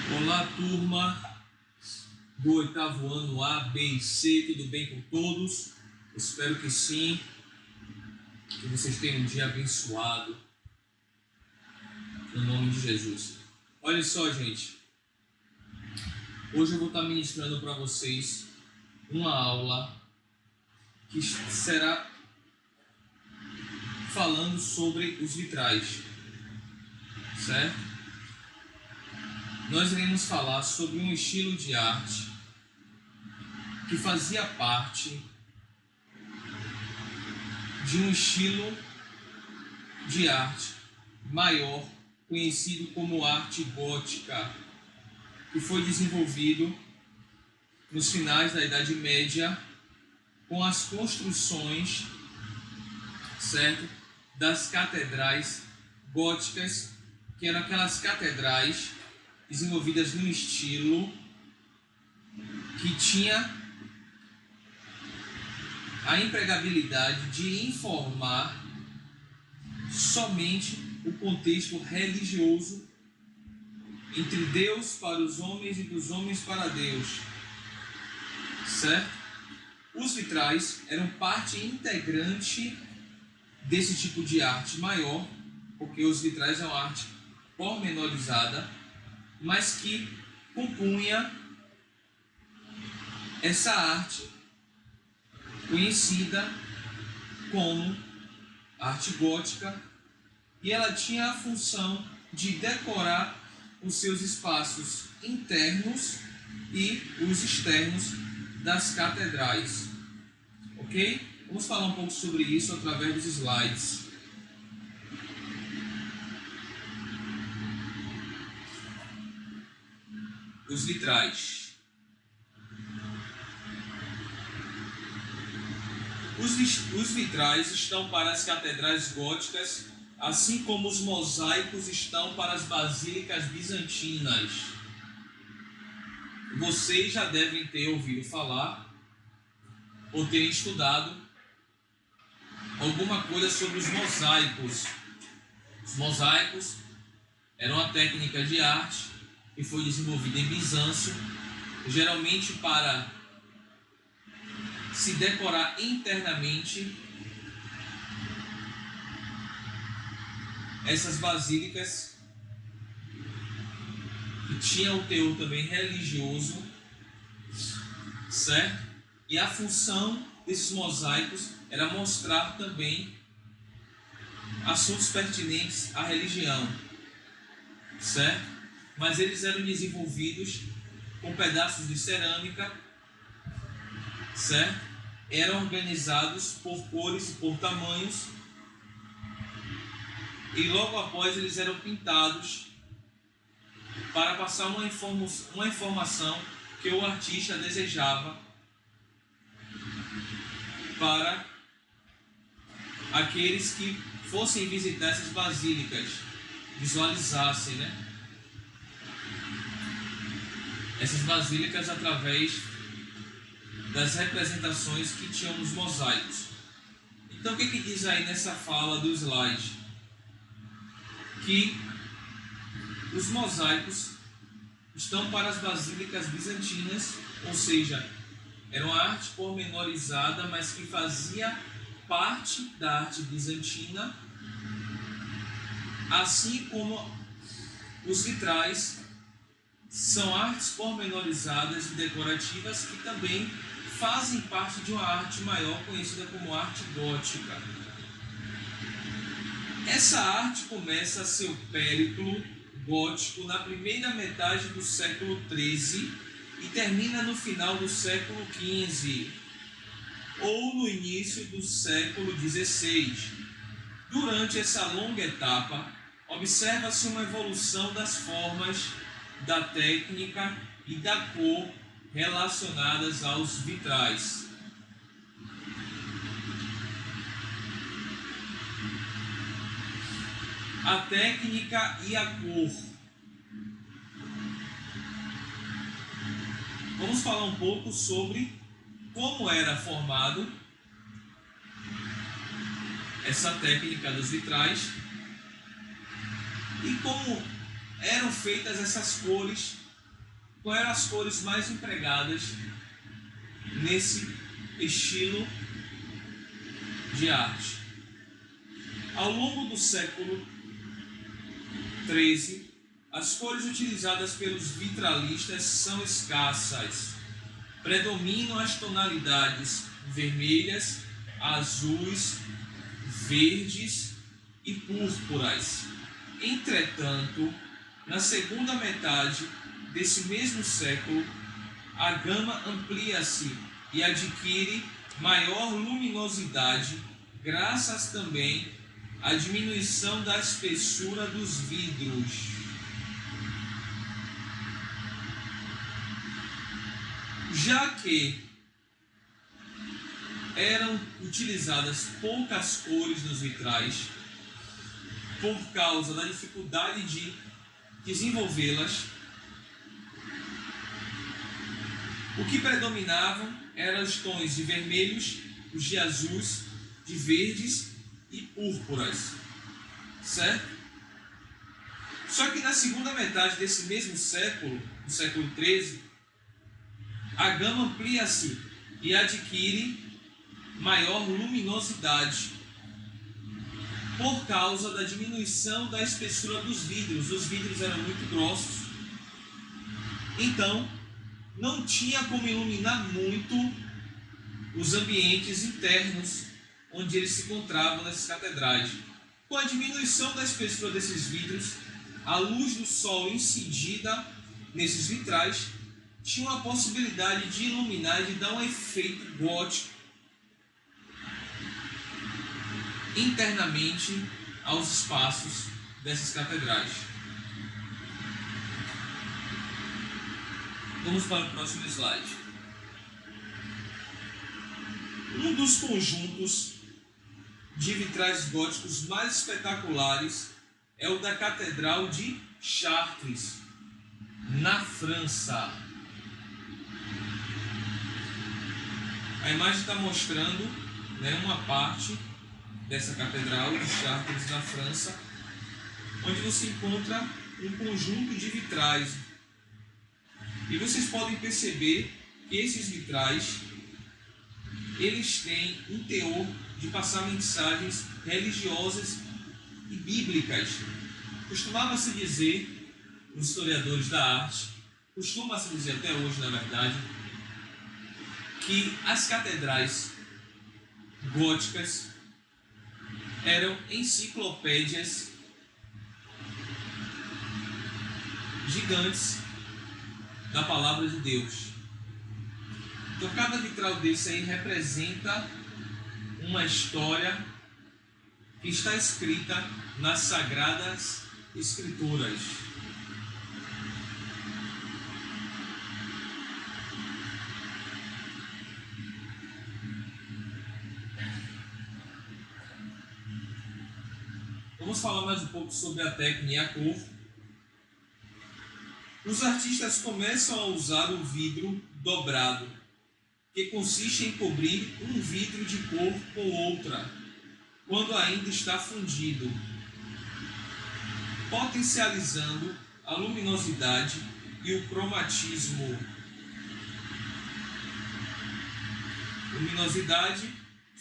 Olá, turma do oitavo ano A, B e C, tudo bem com todos? Espero que sim, que vocês tenham um dia abençoado, no nome de Jesus. Olha só, gente, hoje eu vou estar ministrando para vocês uma aula que será falando sobre os vitrais, certo? Nós iremos falar sobre um estilo de arte que fazia parte de um estilo de arte maior, conhecido como arte gótica, que foi desenvolvido nos finais da Idade Média com as construções, certo, das catedrais góticas, que eram aquelas catedrais desenvolvidas num estilo que tinha a empregabilidade de informar somente o contexto religioso entre Deus para os homens e dos homens para Deus, certo? Os vitrais eram parte integrante desse tipo de arte maior, porque os vitrais é uma arte pormenorizada, mas que compunha essa arte conhecida como arte gótica, e ela tinha a função de decorar os seus espaços internos e os externos das catedrais, ok? Vamos falar um pouco sobre isso através dos slides. Os vitrais. Os vitrais estão para as catedrais góticas, assim como os mosaicos estão para as basílicas bizantinas. Vocês já devem ter ouvido falar ou terem estudado alguma coisa sobre os mosaicos. Os mosaicos eram uma técnica de arte que foi desenvolvida em Bizâncio, geralmente para se decorar internamente essas basílicas, que tinham um teor também religioso, certo? E a função desses mosaicos era mostrar também assuntos pertinentes à religião, certo? Mas eles eram desenvolvidos com pedaços de cerâmica, certo? Eram organizados por cores e por tamanhos, e logo após eles eram pintados para passar uma informação que o artista desejava para aqueles que fossem visitar essas basílicas, visualizassem, né? Essas basílicas através das representações que tinham nos mosaicos. Então o que diz aí nessa fala do slide? Que os mosaicos estão para as basílicas bizantinas, ou seja, era uma arte pormenorizada, mas que fazia parte da arte bizantina, assim como os vitrais são artes pormenorizadas e decorativas que também fazem parte de uma arte maior conhecida como arte gótica. Essa arte começa seu périplo gótico na primeira metade do século XIII e termina no final do século XV ou no início do século XVI. Durante essa longa etapa, observa-se uma evolução das formas, da técnica e da cor relacionadas aos vitrais. A técnica e a cor. Vamos falar um pouco sobre como era formado essa técnica dos vitrais e como eram feitas essas cores quais eram as cores mais empregadas nesse estilo de arte. Ao longo do século XIII, as cores utilizadas pelos vitralistas são escassas. Predominam as tonalidades vermelhas, azuis, verdes e púrpuras. Entretanto, na segunda metade desse mesmo século, a gama amplia-se e adquire maior luminosidade, graças também à diminuição da espessura dos vidros. Já que eram utilizadas poucas cores nos vitrais, por causa da dificuldade de desenvolvê-las, o que predominavam eram os tons de vermelhos, os de azuis, de verdes e púrpuras, certo? Só que na segunda metade desse mesmo século, no século XIII, a gama amplia-se e adquire maior luminosidade por causa da diminuição da espessura dos vidros. Os vidros eram muito grossos, então não tinha como iluminar muito os ambientes internos onde eles se encontravam nessas catedrais. Com a diminuição da espessura desses vidros, a luz do sol incidida nesses vitrais tinha uma possibilidade de iluminar e de dar um efeito gótico internamente aos espaços dessas catedrais. Vamos para o próximo slide. Um dos conjuntos de vitrais góticos mais espetaculares é o da Catedral de Chartres, na França. A imagem está mostrando, uma parte dessa Catedral de Chartres, na França, onde você encontra um conjunto de vitrais. E vocês podem perceber que esses vitrais, eles têm um teor de passar mensagens religiosas e bíblicas. Costumava-se dizer, os historiadores da arte, costuma-se dizer até hoje, na verdade, que as catedrais góticas eram enciclopédias gigantes da palavra de Deus. Então cada vitral desse aí representa uma história que está escrita nas Sagradas Escrituras. Vamos falar mais um pouco sobre a técnica e a cor. Os artistas começam a usar o vidro dobrado, que consiste em cobrir um vidro de cor com outra, quando ainda está fundido, potencializando a luminosidade e o cromatismo. Luminosidade,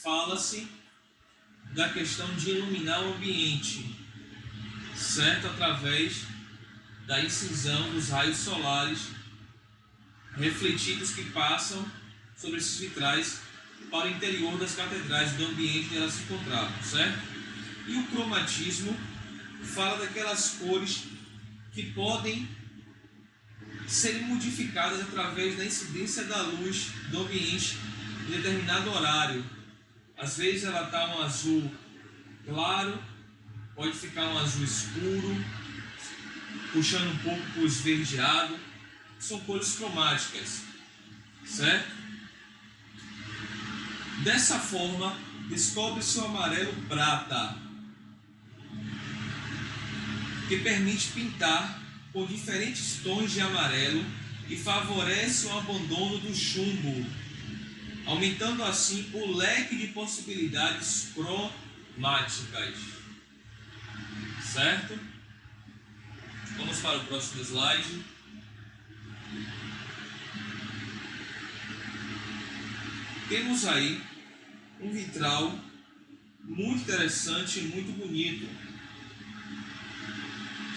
fala-se da questão de iluminar o ambiente, certo? Através da incisão dos raios solares refletidos que passam sobre esses vitrais para o interior das catedrais, do ambiente onde elas se encontravam, certo? E o cromatismo fala daquelas cores que podem ser modificadas através da incidência da luz do ambiente em determinado horário. Às vezes ela está um azul claro, pode ficar um azul escuro, puxando um pouco para o esverdeado. São cores cromáticas, certo? Dessa forma, descobre-se o amarelo prata, que permite pintar com diferentes tons de amarelo e favorece o abandono do chumbo, aumentando assim o leque de possibilidades cromáticas, certo? Vamos para o próximo slide. temos aí um vitral muito interessante e muito bonito,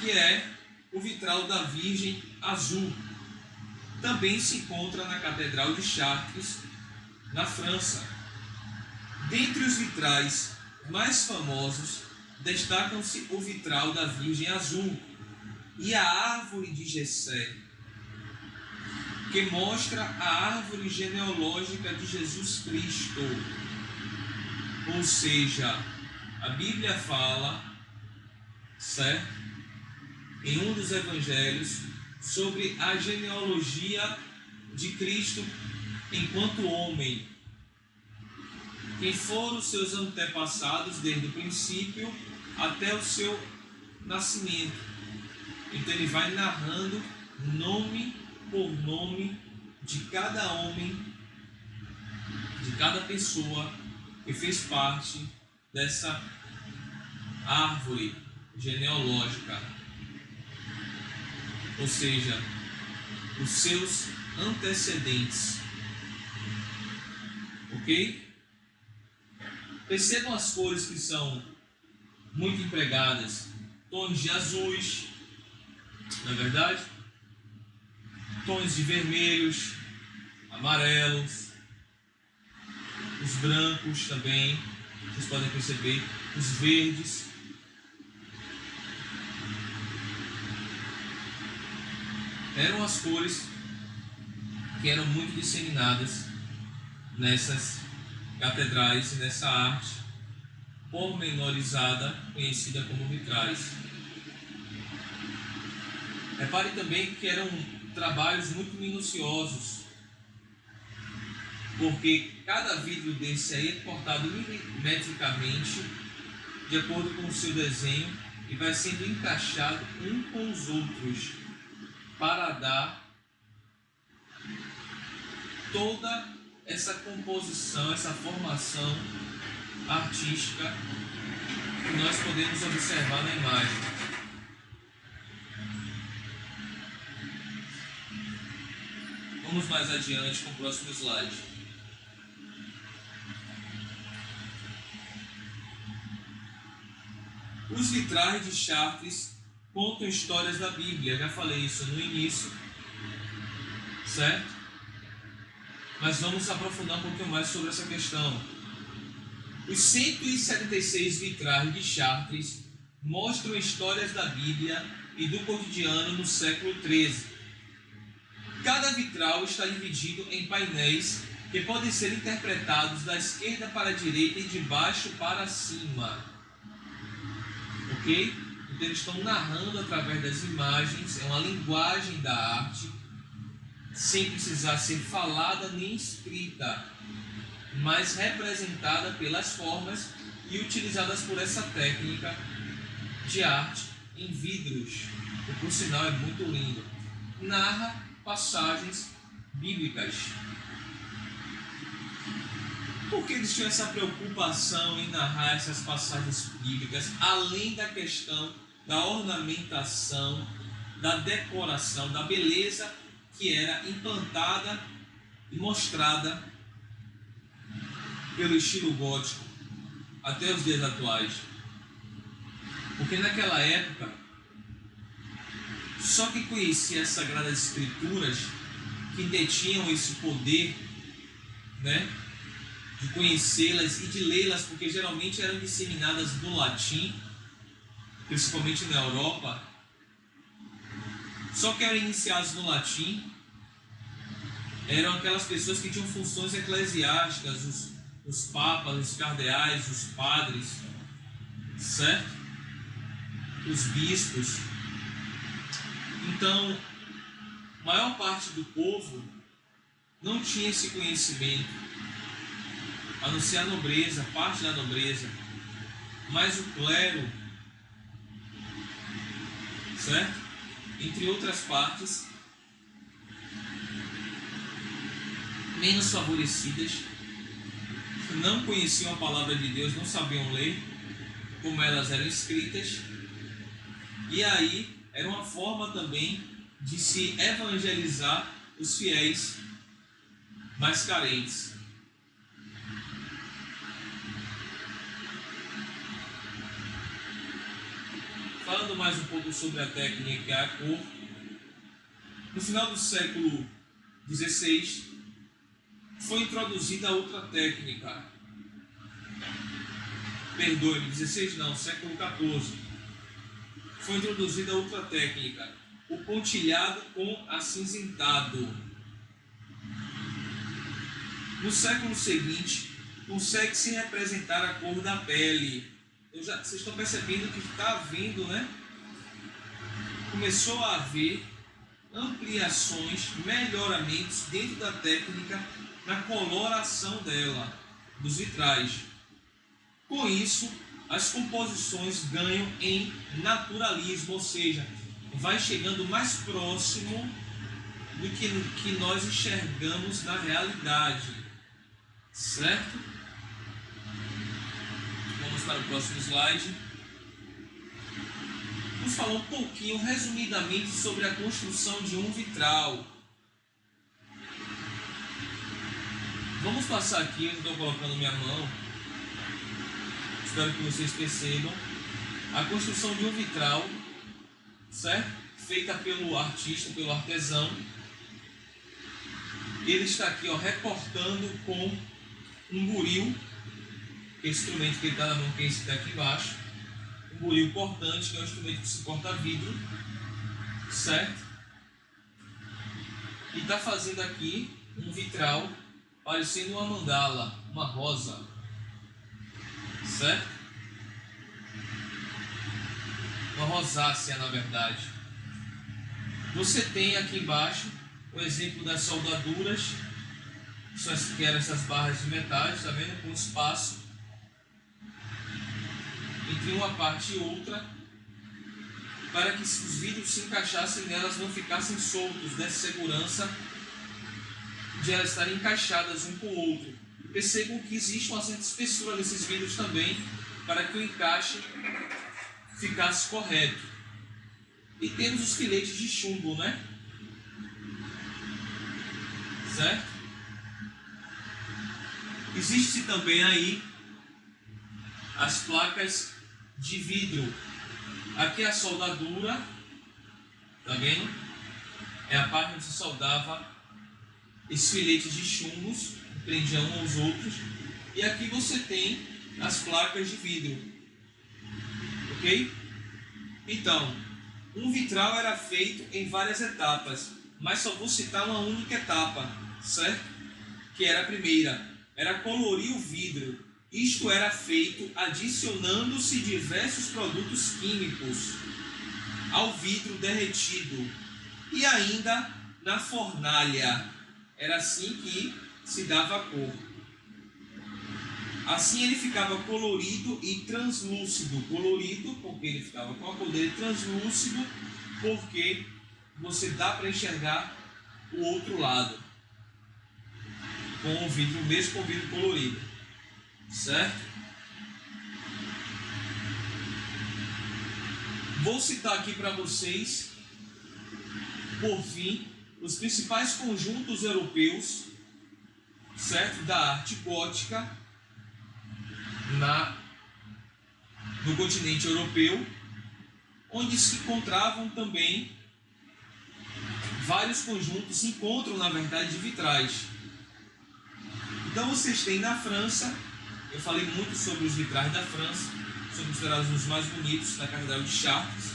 que é o vitral da Virgem Azul. Também se encontra na Catedral de Chartres, na França. Dentre os vitrais mais famosos, destacam-se o vitral da Virgem Azul e a árvore de Jessé, que mostra a árvore genealógica de Jesus Cristo. Ou seja, a Bíblia fala, certo, em um dos evangelhos, sobre a genealogia de Cristo enquanto homem. Quem foram os seus antepassados desde o princípio até o seu nascimento. Então ele vai narrando nome por nome de cada homem, de cada pessoa que fez parte dessa árvore genealógica, ou seja, os seus antecedentes. Ok? Percebam as cores que são muito empregadas, tons de azuis, não é verdade? Tons de vermelhos, amarelos, os brancos também, vocês podem perceber, os verdes. Eram as cores que eram muito disseminadas nessas catedrais e nessa arte pormenorizada, conhecida como vitrais. Repare também que eram trabalhos muito minuciosos, porque cada vidro desse aí é cortado milimetricamente, de acordo com o seu desenho, e vai sendo encaixado um com os outros, para dar toda essa composição, essa formação artística que nós podemos observar na imagem. Vamos mais adiante com o próximo slide. Os vitrais de Chartres contam histórias da Bíblia. Já falei isso no início, certo? Mas vamos aprofundar um pouquinho mais sobre essa questão. Os 176 vitrais de Chartres mostram histórias da Bíblia e do cotidiano no século XIII. Cada vitral está dividido em painéis que podem ser interpretados da esquerda para a direita e de baixo para cima. Ok? Então eles estão narrando através das imagens, é uma linguagem da arte, sem precisar ser falada nem escrita, mas representada pelas formas e utilizadas por essa técnica de arte em vidros, que por sinal é muito lindo. Narra passagens bíblicas. Por que eles tinham essa preocupação em narrar essas passagens bíblicas, além da questão da ornamentação, da decoração, da beleza que era implantada e mostrada pelo estilo gótico até os dias atuais? Porque naquela época, só quem conhecia as Sagradas Escrituras, que detinham esse poder, né, de conhecê-las e de lê-las, porque geralmente eram disseminadas no latim, principalmente na Europa. Só que eram iniciados no latim eram aquelas pessoas que tinham funções eclesiásticas, os papas, os cardeais, os padres, certo? Os bispos. Então, a maior parte do povo não tinha esse conhecimento, a não ser a nobreza, parte da nobreza, mas o clero, certo? Entre outras partes, menos favorecidas, que não conheciam a palavra de Deus, não sabiam ler como elas eram escritas, e aí era uma forma também de se evangelizar os fiéis mais carentes. falando mais um pouco sobre a técnica e a cor, no final do século XVI foi introduzida outra técnica. Perdoe-me, 16 não, século XIV. Foi introduzida outra técnica, o pontilhado com acinzentado. No século seguinte, consegue-se representar a cor da pele. Vocês estão percebendo que está havendo, né? Começou a haver ampliações, melhoramentos dentro da técnica na coloração dela, dos vitrais. Com isso, as composições ganham em naturalismo, ou seja, vai chegando mais próximo do que nós enxergamos na realidade, certo? Vamos para o próximo slide. Vamos falar um pouquinho, resumidamente, sobre a construção de um vitral. Vamos passar aqui, eu estou colocando minha mão, espero que vocês percebam, a construção de um vitral, certo? Feita pelo artista, pelo artesão. Ele está aqui, ó, recortando com um buril, que é o instrumento que ele está na mão, que é esse daqui embaixo. Um buril cortante, que é o instrumento que se corta vidro, certo? E está fazendo aqui um vitral parecendo uma mandala, uma rosa, certo? Uma rosácea, na verdade. Você tem aqui embaixo o exemplo das soldaduras, que eram essas barras de metais, está vendo? Com espaço entre uma parte e outra, para que os vidros se encaixassem nelas, não ficassem soltos, desse segurança de elas estarem encaixadas um com o outro. Percebam que existe uma certa espessura nesses vidros também, para que o encaixe ficasse correto. E temos os filetes de chumbo, né? Certo? Existe também aí as placas de vidro. Aqui a soldadura, tá vendo? É a parte onde se soldava esses filetes de chumbos, que prendiam uns aos outros. E aqui você tem as placas de vidro. Ok? Então, um vitral era feito em várias etapas, mas só vou citar uma única etapa, certo? Que era a primeira, era colorir o vidro. Isto era feito adicionando-se diversos produtos químicos ao vidro derretido e ainda na fornalha. Era assim que se dava a cor. Assim ele ficava colorido e translúcido. Colorido porque ele ficava com a cor dele, translúcido porque você dá para enxergar o outro lado com o vidro, mesmo com o vidro colorido, certo? Vou citar aqui para vocês, por fim, os principais conjuntos europeus, certo, da arte gótica no continente europeu, onde se encontravam também vários conjuntos, se encontram na verdade de vitrais. Então vocês têm na França, eu falei muito sobre os vitrais da França, são considerados os mais bonitos da Catedral de Chartres,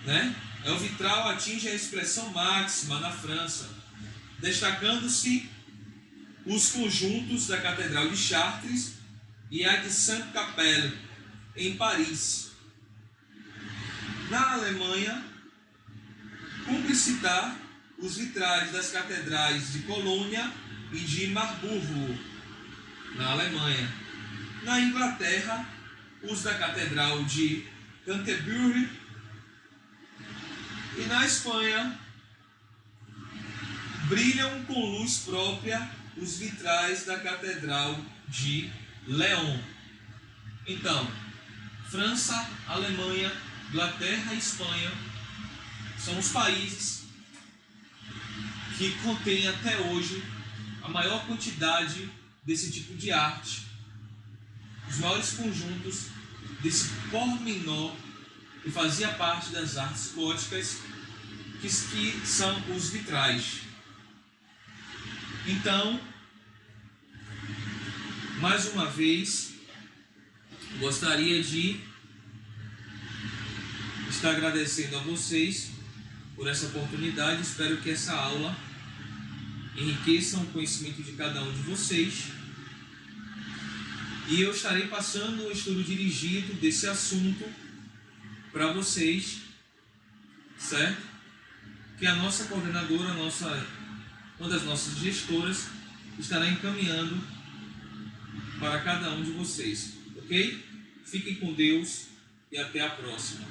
né? O vitral atinge a expressão máxima na França, destacando-se os conjuntos da Catedral de Chartres e a de Sainte-Capelle, em Paris. Na Alemanha, cumpre citar os vitrais das catedrais de Colônia e de Marburgo, na Alemanha. Na Inglaterra, os da Catedral de Canterbury. E na Espanha, brilham com luz própria os vitrais da Catedral de León. Então, França, Alemanha, Inglaterra e Espanha são os países que contêm até hoje a maior quantidade desse tipo de arte, os maiores conjuntos desse pormenor que fazia parte das artes góticas, que são os vitrais. Então, mais uma vez, gostaria de estar agradecendo a vocês por essa oportunidade. Espero que essa aula enriqueça o conhecimento de cada um de vocês. E eu estarei passando um estudo dirigido desse assunto para vocês, certo? Que a nossa coordenadora, uma das nossas gestoras, estará encaminhando para cada um de vocês, ok? Fiquem com Deus e até a próxima.